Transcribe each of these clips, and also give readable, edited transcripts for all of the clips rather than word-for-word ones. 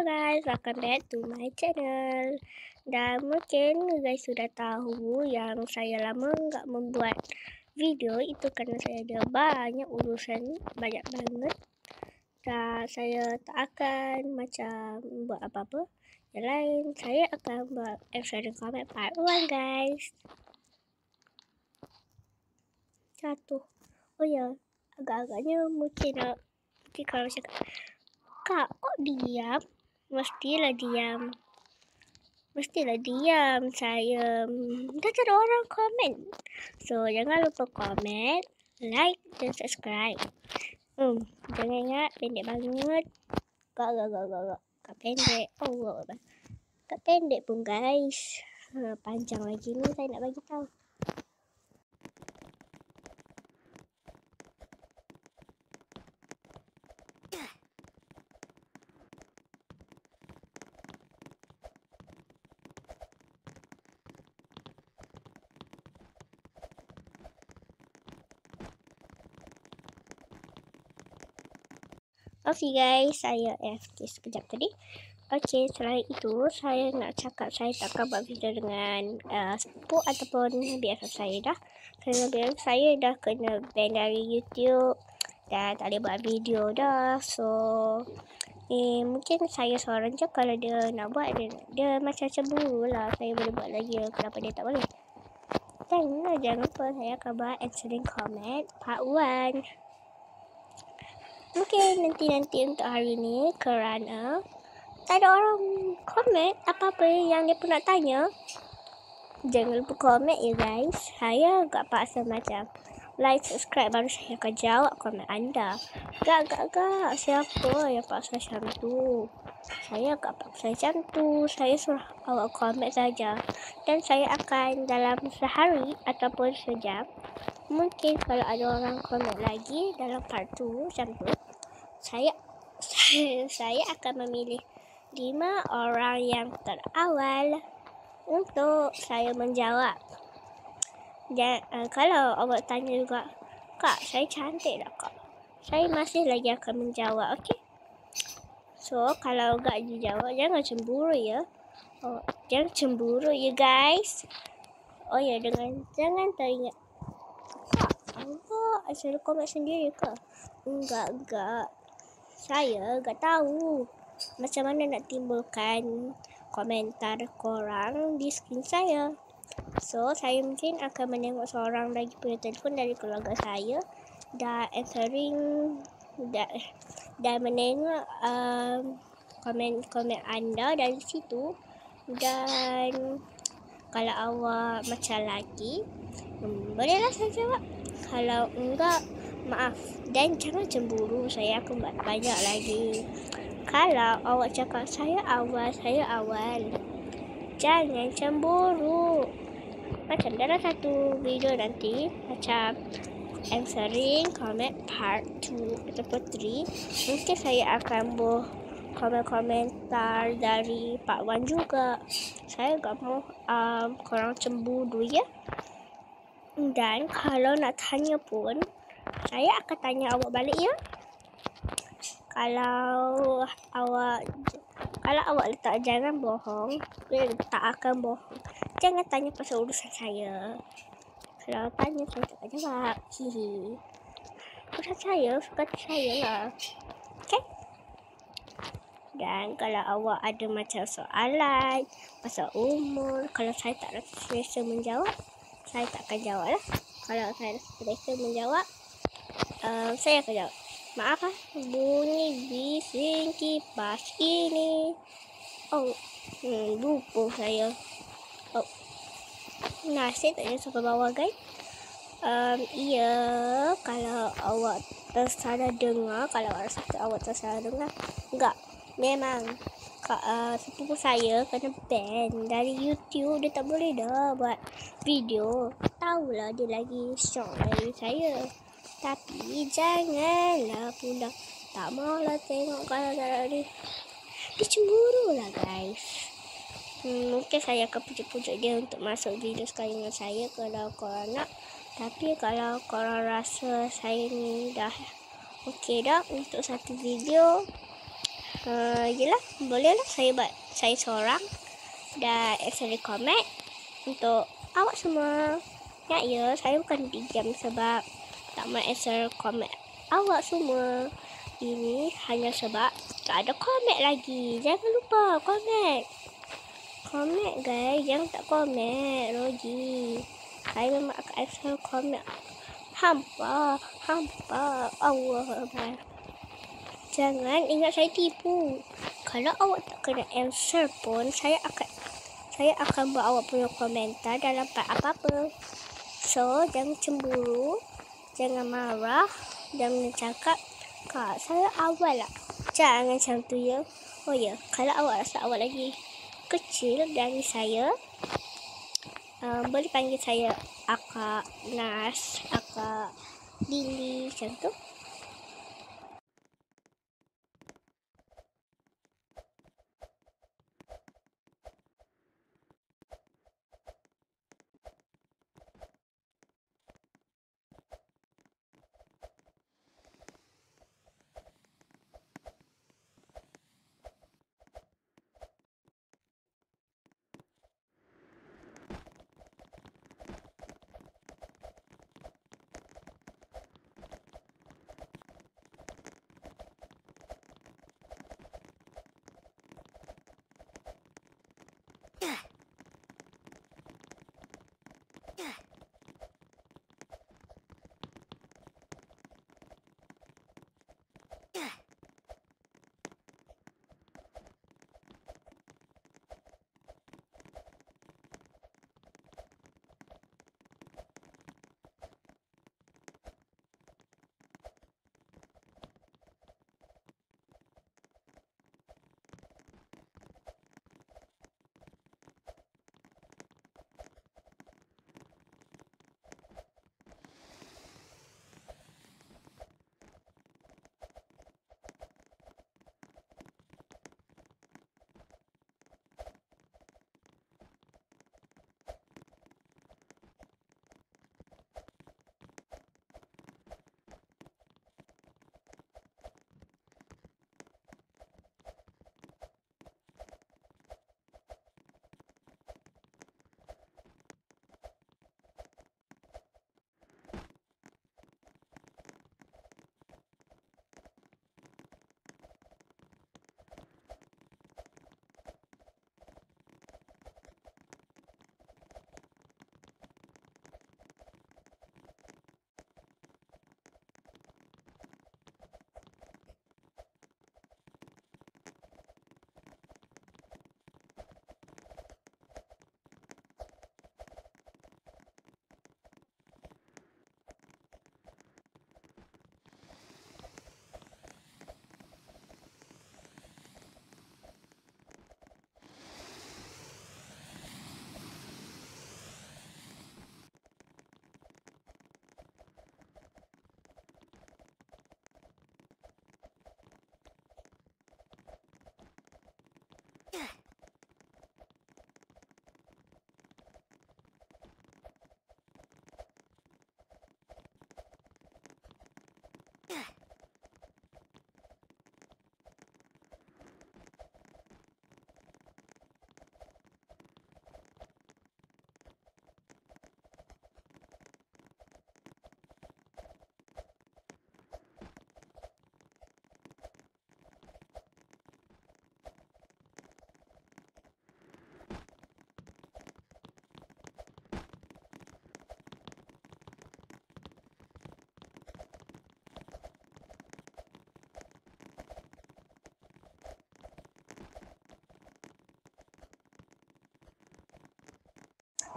guys, welcome back to my channel. Dan mungkin guys sudah tahu yang saya lama nggak membuat video itu karena saya ada banyak urusan, banyak banget. Dan saya tak akan macam buat apa-apa yang lain. Saya akan buat episode comment part 1 guys. Jatuh. Oh ya, agak-agaknya mungkin kalau cakap, Kak, kok diam? Mestilah diam. Saya dah tak ada orang komen. So, jangan lupa komen, like dan subscribe. Jangan ingat, pendek banget. Gak pendek. Gak pendek pun guys. Panjang lagi ni saya nak bagi tahu. Okay guys, saya AFK sekejap tadi. Okay, selain itu saya nak cakap saya takkan buat video dengan sepupu ataupun BFF saya dah. Kerana BFF saya dah kena ban dari YouTube dan tak boleh buat video dah. So, mungkin saya seorang je kalau dia nak buat, dia macam cemburu lah. Saya boleh buat lagi, kenapa dia tak boleh? Dan jangan lupa saya akan buat answering comment part 1. Mungkin nanti untuk hari ni kerana tak ada orang komen apa-apa yang dia pun nak tanya. Jangan lupa komen ya guys. Saya agak paksa macam like, subscribe baru saya akan jawab komen anda. Gak. Siapa yang paksa macam tu? Saya agak paksa macam tu. Saya suruh awak komen saja. Dan saya akan dalam sehari ataupun sejam. Mungkin kalau ada orang komen lagi dalam part 2 macam tu, saya akan memilih 5 orang yang terawal untuk saya menjawab. Dan kalau awak tanya juga, Kak, saya cantik tak Kak? Saya masih lagi akan menjawab, okey? So, kalau enggak dijawab, jangan cemburu ya. Jangan cemburu ya guys. Oh ya, jangan teringat, Kak, awak saya komen sendiri ke? Enggak. Saya enggak tahu macam mana nak timbulkan komentar korang di skrin saya. So, saya mungkin akan menengok seorang lagi punya telefon dari keluarga saya dan answering dan menengok komen anda dari situ. Dan kalau awak macam lagi, bolehlah saya jawab. Kalau enggak, maaf. Dan jangan cemburu, saya akan buat banyak lagi. Kalau awak cakap saya awal, jangan cemburu. Macam dalam satu video nanti, macam answering comment part 2 ataupun 3, mungkin saya akan buat komentar dari part 1 juga. Saya tak mau korang cemburu ya. Dan kalau nak tanya pun, saya akan tanya awak balik ya. Kalau awak letak jangan bohong, dia tak akan bohong. Jangan tanya pasal urusan saya. Kalau tanya saya tak akan jawab. Urusan saya, suka saya lah. Okay? Dan kalau awak ada macam soalan pasal umur, kalau saya tak rasa selesa menjawab, saya tak akan jawab lah. Kalau saya rasa selesa menjawab, saya akan jawab. Maaf bunyi bising kipas ini. Lupa saya. Nasi tak sampai bawah guys. Iya, kalau awak tersalah dengar, enggak. Memang sepupu saya kena ban dari YouTube. Dia tak boleh dah buat video. Tahulah dia lagi shock dari saya. Tapi janganlah pula tak maulah tengok kalau tak ada dia. Dia cemburu lah guys. Mungkin saya akan pujuk-pujuk dia untuk masuk video sekali dengan saya kalau korang nak. Tapi kalau korang rasa saya ni dah okey dah untuk satu video, Yelah, bolehlah saya seorang dan answer komen untuk awak semua. Ya, saya bukan diam sebab tak mau answer komen awak semua. Ini hanya sebab tak ada komen lagi. Jangan lupa komen. Komen guys, jangan tak komen. Rogi, saya memang akan answer komen. Hampa Allah Akbar. Jangan ingat saya tipu. Kalau awak tak kena answer pun, saya akan buat awak punya komentar dalam part apa-apa. So, jangan cemburu, jangan marah, jangan cakap, Kak, saya awal lah. Jangan macam tu ya. Oh ya, kalau awak rasa awak lagi kecil dari saya, boleh panggil saya Akak Nas, Akak Lily, macam tu.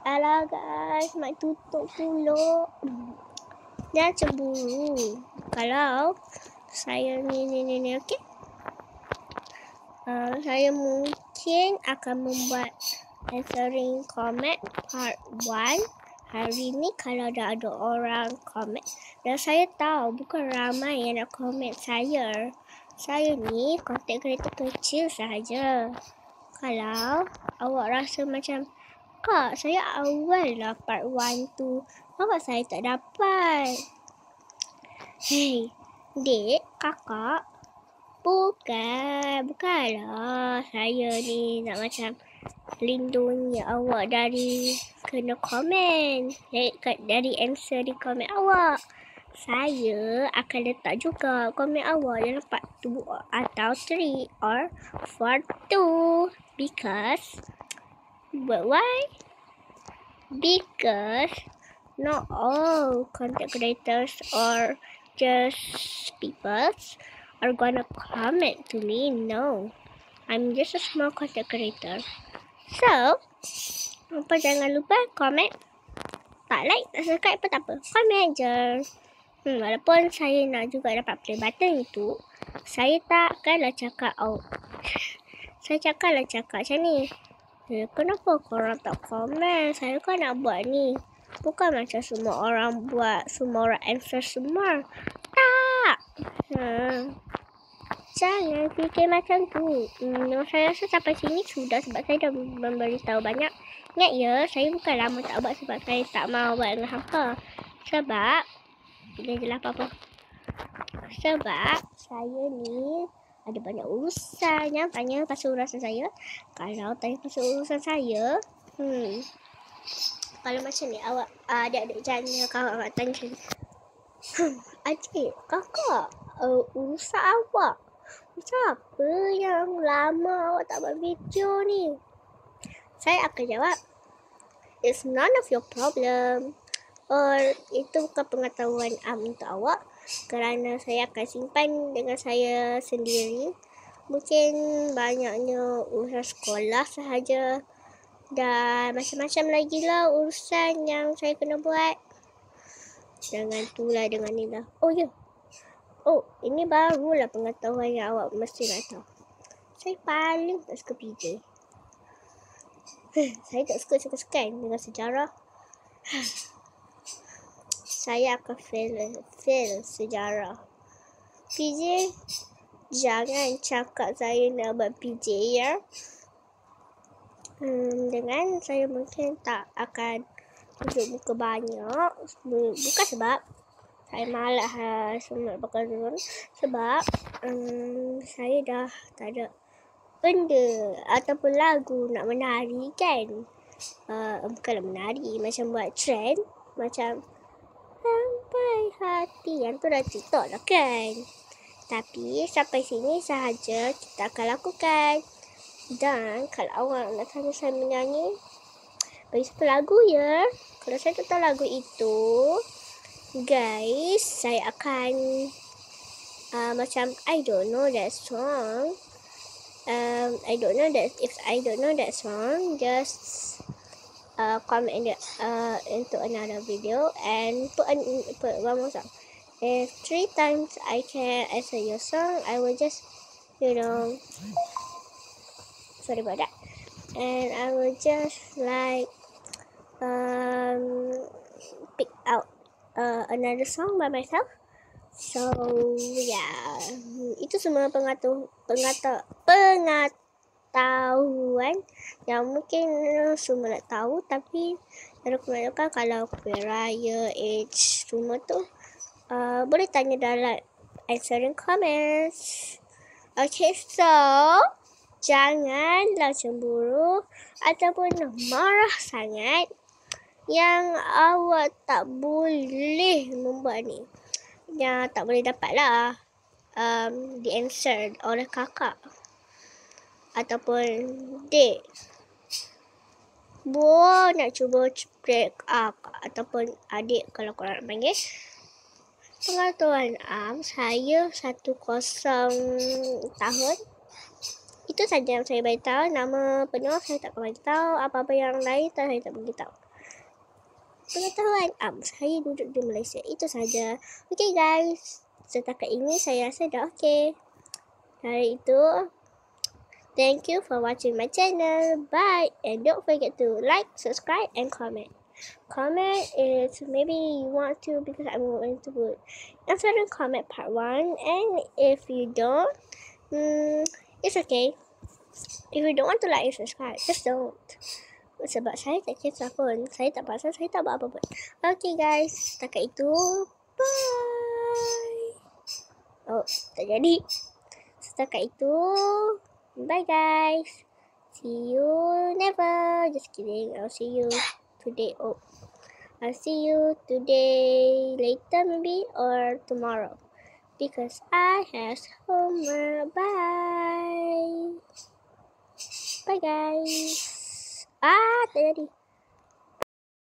Alah guys, mak tutup pula. Jangan cemburu. Kalau saya ni okey. Saya mungkin akan membuat answering comment part 1 hari ni kalau dah ada orang komen. Dan saya tahu bukan ramai yang nak komen saya. Saya ni content creator kecil sahaja. Kalau awak rasa macam, Kak, saya awal lah part 1 tu. Kenapa saya tak dapat? Hei, dek, kakak. Bukanlah. Saya ni nak macam lindungi awak dari kena komen. Dari answer di komen awak. Saya akan letak juga komen awak dalam part 2 atau 3 or part 2. But why? Because not all content creators or just people are gonna comment to me. No. I'm just a small content creator. So, jangan lupa komen. Tak like, tak subscribe pun tak apa. Komen je. Walaupun saya nak juga dapat play button itu, saya takkanlah cakap saya cakap macam ni. Kenapa korang tak komen? Saya kan nak buat ni. Bukan macam semua orang buat, semua orang answer semua. Tak. Jangan fikir macam tu. Saya rasa sampai sini sudah sebab saya dah memberitahu banyak. Ingat ya, saya bukan lama tak buat sebab saya tak mahu buat dengan hampa. Sebab bila jelas apa-apa. Sebab saya ni ada banyak urusan. Yang tanya pasal urusan saya. Kalau tanya pasal urusan saya, kalau macam ni awak adik-adik janya kalau awak tanya macam ni. Adik, kakak, urusan awak. Urusan apa yang lama awak tak buat video ni? Saya akan jawab, it's none of your problem. Or itu bukan pengetahuan untuk awak kerana saya akan simpan dengan saya sendiri. Mungkin banyaknya urusan sekolah sahaja dan macam-macam lagi lah urusan yang saya kena buat. Dengan tu lah, dengan ni lah. Oh ya. Oh, ini barulah pengetahuan yang awak mesti nak tahu. Saya paling tak suka PJ. Saya tak suka suka-sukan dengan sejarah. Saya akan fail sejarah. PJ, jangan cakap saya nak buat PJ ya. Dengan saya mungkin tak akan tunjuk muka banyak. Bukan sebab saya malas semua pakai Zoom. Sebab saya dah tak ada benda ataupun lagu nak menari kan. Bukanlah menari, macam buat trend. Macam sampai hati. Yang tu dah TikTok lah kan. Tapi sampai sini sahaja kita akan lakukan. Dan kalau awak nak tanya saya menyanyi, bagi satu lagu ya. Kalau saya tak tahu lagu itu, guys, saya akan macam I don't know that song. I don't know that song, just comment into another video and put one more song. If 3 times I can answer your song, I will just, sorry about that. And I will just like pick out another song by myself. So yeah, itu semua pengetahuan yang mungkin semua nak tahu, tapi kebanyakan kalau kuih raya, age, semua tu boleh tanya dalam answering comments. Okay, so janganlah cemburu ataupun marah sangat yang awak tak boleh membuat ni. Yang tak boleh dapatlah di-answer oleh kakak ataupun dek. Nak cuba break up ataupun adik kalau korang nak panggil. Pengetahuan saya 10 tahun. Itu saja yang saya beritahu. Nama penuh saya tak beritahu. Apa-apa yang lain saya tak beritahu. Pengetahuan saya duduk di Malaysia. Itu saja. Okay guys, setakat ini saya rasa dah okay. Dari itu, thank you for watching my channel. Bye. And don't forget to like, subscribe and comment. Comment is maybe you want to, because I'm going to put answer in comment part 1. And if you don't, it's okay. If you don't want to like and subscribe, just don't. Sebab saya tak kisah pun. Saya tak pasal, saya tak buat apa pun. Okay guys, setakat itu. Bye. Oh, tak jadi. setakat itu. Bye guys. See you never. Just kidding. I'll see you today. Oh, I'll see you today, later maybe, or tomorrow. Because I have homework. Bye. Bye guys. Tak jadi.